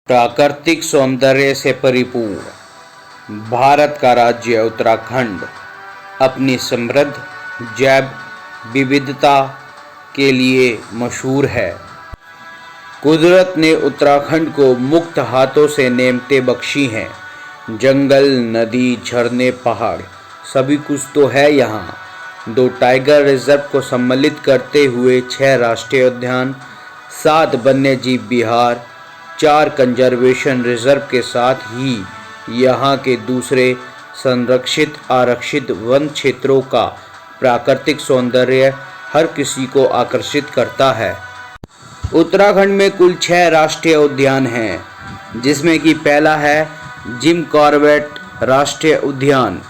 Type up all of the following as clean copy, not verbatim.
प्राकृतिक सौंदर्य से परिपूर्ण भारत का राज्य उत्तराखंड अपनी समृद्ध जैव विविधता के लिए मशहूर है। कुदरत ने उत्तराखंड को मुक्त हाथों से नेमतें बख्शी हैं। जंगल, नदी, झरने, पहाड़ सभी कुछ तो है यहाँ। 2 टाइगर रिजर्व को सम्मिलित करते हुए 6 राष्ट्रीय उद्यान, 7 वन्यजीव विहार, 4 कंजर्वेशन रिजर्व के साथ ही यहाँ के दूसरे संरक्षित आरक्षित वन क्षेत्रों का प्राकृतिक सौंदर्य हर किसी को आकर्षित करता है। उत्तराखंड में कुल 6 राष्ट्रीय उद्यान हैं, जिसमें कि पहला है जिम कॉर्बेट राष्ट्रीय उद्यान,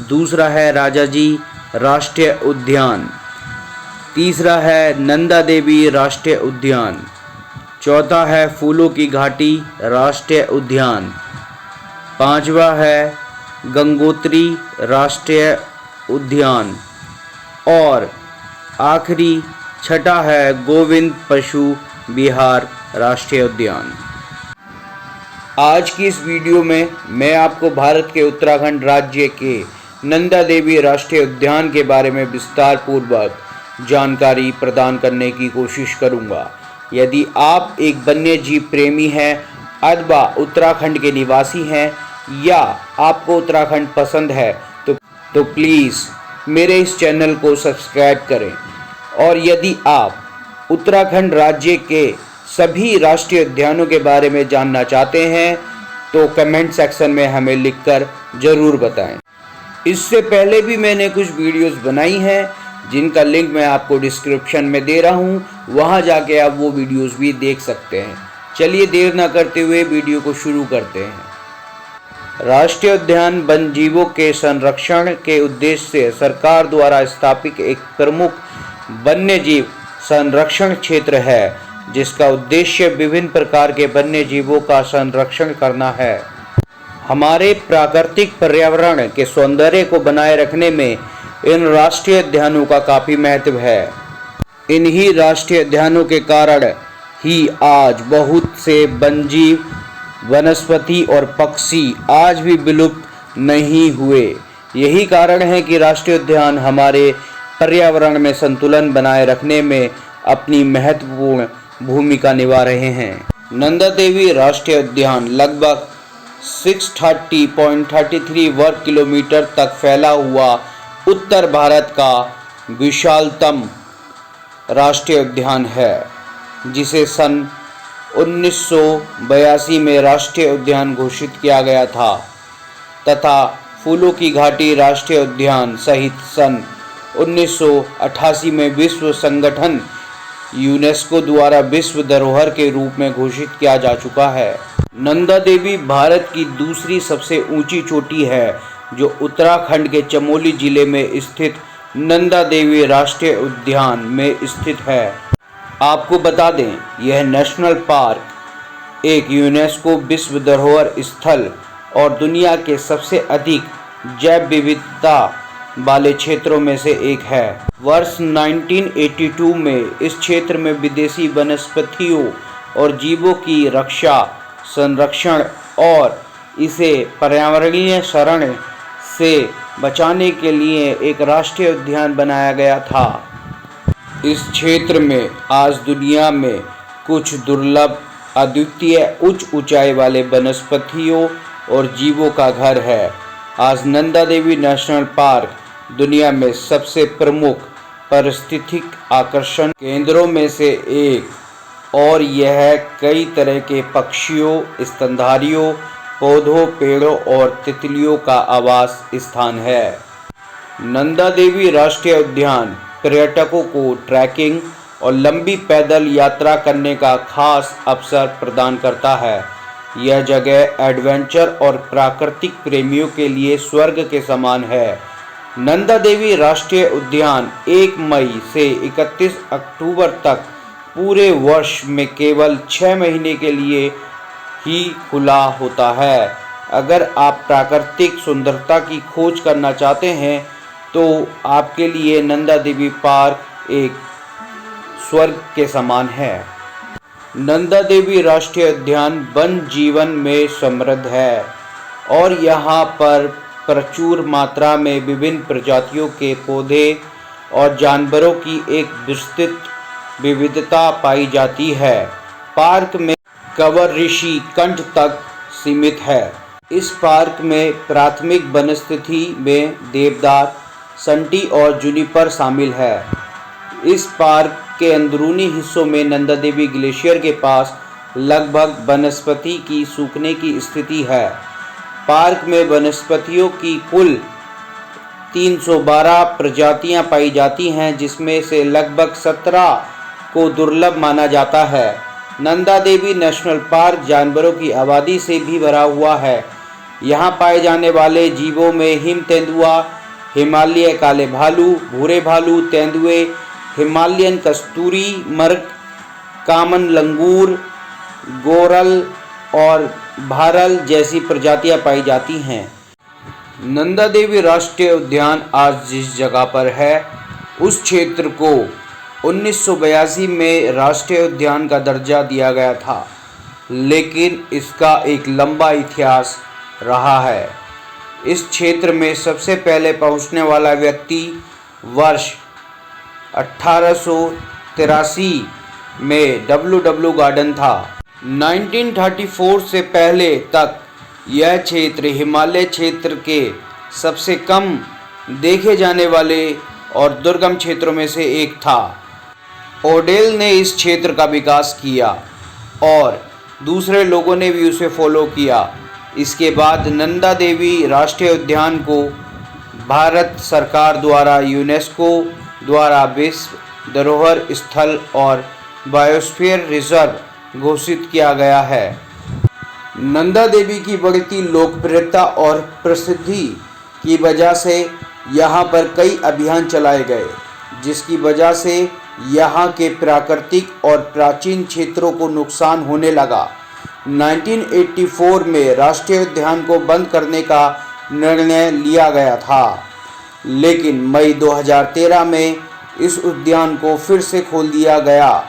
दूसरा है राजाजी राष्ट्रीय उद्यान, तीसरा है नंदा देवी राष्ट्रीय उद्यान, चौथा है फूलों की घाटी राष्ट्रीय उद्यान, 5वां है गंगोत्री राष्ट्रीय उद्यान और आखिरी 6ठा है गोविंद पशु विहार राष्ट्रीय उद्यान। आज की इस वीडियो में मैं आपको भारत के उत्तराखंड राज्य के नंदा देवी राष्ट्रीय उद्यान के बारे में विस्तार पूर्वक जानकारी प्रदान करने की कोशिश करूंगा। यदि आप एक वन्यजीव प्रेमी हैं अथवा उत्तराखंड के निवासी हैं या आपको उत्तराखंड पसंद है तो प्लीज़ मेरे इस चैनल को सब्सक्राइब करें। और यदि आप उत्तराखंड राज्य के सभी राष्ट्रीय उद्यानों के बारे में जानना चाहते हैं तो कमेंट सेक्शन में हमें लिखकर ज़रूर बताएं। इससे पहले भी मैंने कुछ वीडियोस बनाई हैं जिनका लिंक मैं आपको डिस्क्रिप्शन में दे रहा हूं, वहां जाके आप वो वीडियोस भी देख सकते हैं। चलिए देर ना करते हुए वीडियो को शुरू करते हैं। राष्ट्रीय उद्यान वन जीवों के संरक्षण के उद्देश्य से सरकार द्वारा स्थापित एक प्रमुख वन्यजीव संरक्षण क्षेत्र है, जिसका उद्देश्य विभिन्न प्रकार के वन्य जीवों का संरक्षण करना है। हमारे प्राकृतिक पर्यावरण के सौंदर्य को बनाए रखने में इन राष्ट्रीय उद्यानों का काफ़ी महत्व है। इन्हीं राष्ट्रीय उद्यानों के कारण ही आज बहुत से वन्यजीव, वनस्पति और पक्षी आज भी विलुप्त नहीं हुए। यही कारण है कि राष्ट्रीय उद्यान हमारे पर्यावरण में संतुलन बनाए रखने में अपनी महत्वपूर्ण भूमिका निभा रहे हैं। नंदा देवी राष्ट्रीय उद्यान लगभग 630.33 वर्ग किलोमीटर तक फैला हुआ उत्तर भारत का विशालतम राष्ट्रीय उद्यान है, जिसे सन 1982 में राष्ट्रीय उद्यान घोषित किया गया था तथा फूलों की घाटी राष्ट्रीय उद्यान सहित सन 1988 में विश्व संगठन यूनेस्को द्वारा विश्व धरोहर के रूप में घोषित किया जा चुका है। नंदा देवी भारत की दूसरी सबसे ऊंची चोटी है, जो उत्तराखंड के चमोली जिले में स्थित नंदा देवी राष्ट्रीय उद्यान में स्थित है। आपको बता दें, यह नेशनल पार्क एक यूनेस्को विश्व धरोहर स्थल और दुनिया के सबसे अधिक जैव विविधता वाले क्षेत्रों में से एक है। वर्ष 1982 में इस क्षेत्र में विदेशी वनस्पतियों और जीवों की रक्षा, संरक्षण और इसे पर्यावरणीय क्षरण से बचाने के लिए एक राष्ट्रीय उद्यान बनाया गया था। इस क्षेत्र में आज दुनिया में कुछ दुर्लभ, अद्वितीय, उच्च ऊंचाई वाले वनस्पतियों और जीवों का घर है। आज नंदा देवी नेशनल पार्क दुनिया में सबसे प्रमुख पारिस्थितिक आकर्षण केंद्रों में से एक और यह कई तरह के पक्षियों, स्तनधारियों, पौधों, पेड़ों और तितलियों का आवास स्थान है। नंदा देवी राष्ट्रीय उद्यान पर्यटकों को ट्रैकिंग और लंबी पैदल यात्रा करने का खास अवसर प्रदान करता है। यह जगह एडवेंचर और प्राकृतिक प्रेमियों के लिए स्वर्ग के समान है। नंदा देवी राष्ट्रीय उद्यान 1 मई से 31 अक्टूबर तक पूरे वर्ष में केवल 6 महीने के लिए ही खुला होता है। अगर आप प्राकृतिक सुंदरता की खोज करना चाहते हैं तो आपके लिए नंदा देवी पार्क एक स्वर्ग के समान है। नंदा देवी राष्ट्रीय उद्यान वन जीवन में समृद्ध है और यहाँ पर प्रचुर मात्रा में विभिन्न प्रजातियों के पौधे और जानवरों की एक विस्तृत विविधता पाई जाती है। पार्क में कवर ऋषि कंठ तक सीमित है। इस पार्क में प्राथमिक वनस्पति में देवदार, संटी और जूनिपर शामिल है। इस पार्क के अंदरूनी हिस्सों में नंदा देवी ग्लेशियर के पास लगभग वनस्पति की सूखने की स्थिति है। पार्क में वनस्पतियों की कुल 312 प्रजातियां पाई जाती हैं, जिसमें से लगभग 17 को दुर्लभ माना जाता है। नंदा देवी नेशनल पार्क जानवरों की आबादी से भी भरा हुआ है। यहाँ पाए जाने वाले जीवों में हिम तेंदुआ, हिमालय काले भालू, भूरे भालू, तेंदुए, हिमालयन कस्तूरी मृग, कामन लंगूर, गोरल और भारल जैसी प्रजातियां पाई जाती हैं। नंदा देवी राष्ट्रीय उद्यान आज जिस जगह पर है उस क्षेत्र को 1982 में राष्ट्रीय उद्यान का दर्जा दिया गया था, लेकिन इसका एक लंबा इतिहास रहा है। इस क्षेत्र में सबसे पहले पहुंचने वाला व्यक्ति वर्ष 1883 में डब्ल्यू गार्डन था। 1934 से पहले तक यह क्षेत्र हिमालय क्षेत्र के सबसे कम देखे जाने वाले और दुर्गम क्षेत्रों में से एक था। ओडेल ने इस क्षेत्र का विकास किया और दूसरे लोगों ने भी उसे फॉलो किया। इसके बाद नंदा देवी राष्ट्रीय उद्यान को भारत सरकार द्वारा यूनेस्को द्वारा विश्व धरोहर स्थल और बायोस्फीयर रिजर्व घोषित किया गया है। नंदा देवी की बढ़ती लोकप्रियता और प्रसिद्धि की वजह से यहाँ पर कई अभियान चलाए गए, जिसकी वजह से यहाँ के प्राकृतिक और प्राचीन क्षेत्रों को नुकसान होने लगा। 1984 में राष्ट्रीय उद्यान को बंद करने का निर्णय लिया गया था, लेकिन मई 2013 में इस उद्यान को फिर से खोल दिया गया।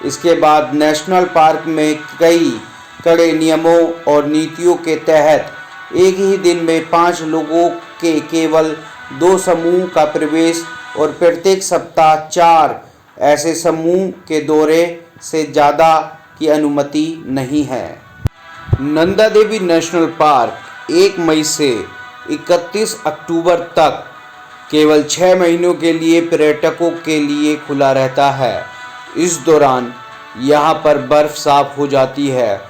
इसके बाद नेशनल पार्क में कई कड़े नियमों और नीतियों के तहत एक ही दिन में 5 लोगों के केवल 2 समूह का प्रवेश और प्रत्येक सप्ताह 4 ऐसे समूह के दौरे से ज़्यादा की अनुमति नहीं है। नंदा देवी नेशनल पार्क 1 मई से 31 अक्टूबर तक केवल 6 महीनों के लिए पर्यटकों के लिए खुला रहता है। इस दौरान यहाँ पर बर्फ साफ हो जाती है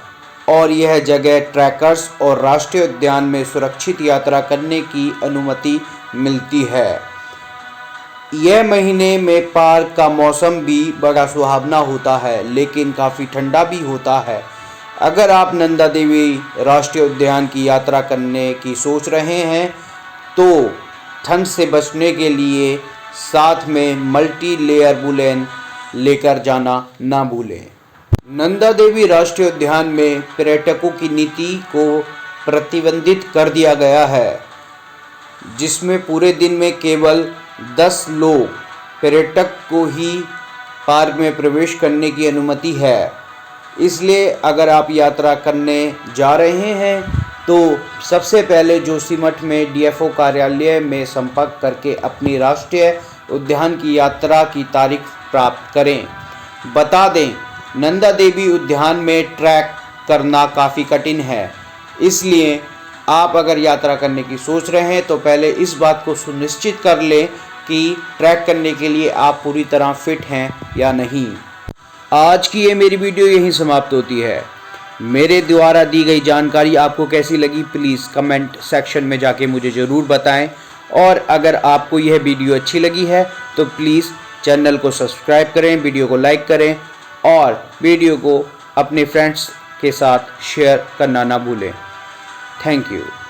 और यह जगह ट्रैकर्स और राष्ट्रीय उद्यान में सुरक्षित यात्रा करने की अनुमति मिलती है। यह महीने में पार्क का मौसम भी बड़ा सुहावना होता है, लेकिन काफ़ी ठंडा भी होता है। अगर आप नंदा देवी राष्ट्रीय उद्यान की यात्रा करने की सोच रहे हैं तो ठंड से बचने के लिए साथ में मल्टी लेयर वूलन लेकर जाना ना भूलें। नंदा देवी राष्ट्रीय उद्यान में पर्यटकों की नीति को प्रतिबंधित कर दिया गया है, जिसमें पूरे दिन में केवल 10 लोग पर्यटक को ही पार्क में प्रवेश करने की अनुमति है। इसलिए अगर आप यात्रा करने जा रहे हैं तो सबसे पहले जोशीमठ में डीएफओ कार्यालय में संपर्क करके अपनी राष्ट्रीय उद्यान की यात्रा की तारीख प्राप्त करें। बता दें, नंदा देवी उद्यान में ट्रैक करना काफ़ी कठिन है, इसलिए आप अगर यात्रा करने की सोच रहे हैं तो पहले इस बात को सुनिश्चित कर लें कि ट्रैक करने के लिए आप पूरी तरह फिट हैं या नहीं। आज की ये मेरी वीडियो यहीं समाप्त होती है। मेरे द्वारा दी गई जानकारी आपको कैसी लगी प्लीज़ कमेंट सेक्शन में जाके मुझे ज़रूर बताएं, और अगर आपको यह वीडियो अच्छी लगी है तो प्लीज़ चैनल को सब्सक्राइब करें, वीडियो को लाइक करें और वीडियो को अपने फ्रेंड्स के साथ शेयर करना ना भूलें। Thank you.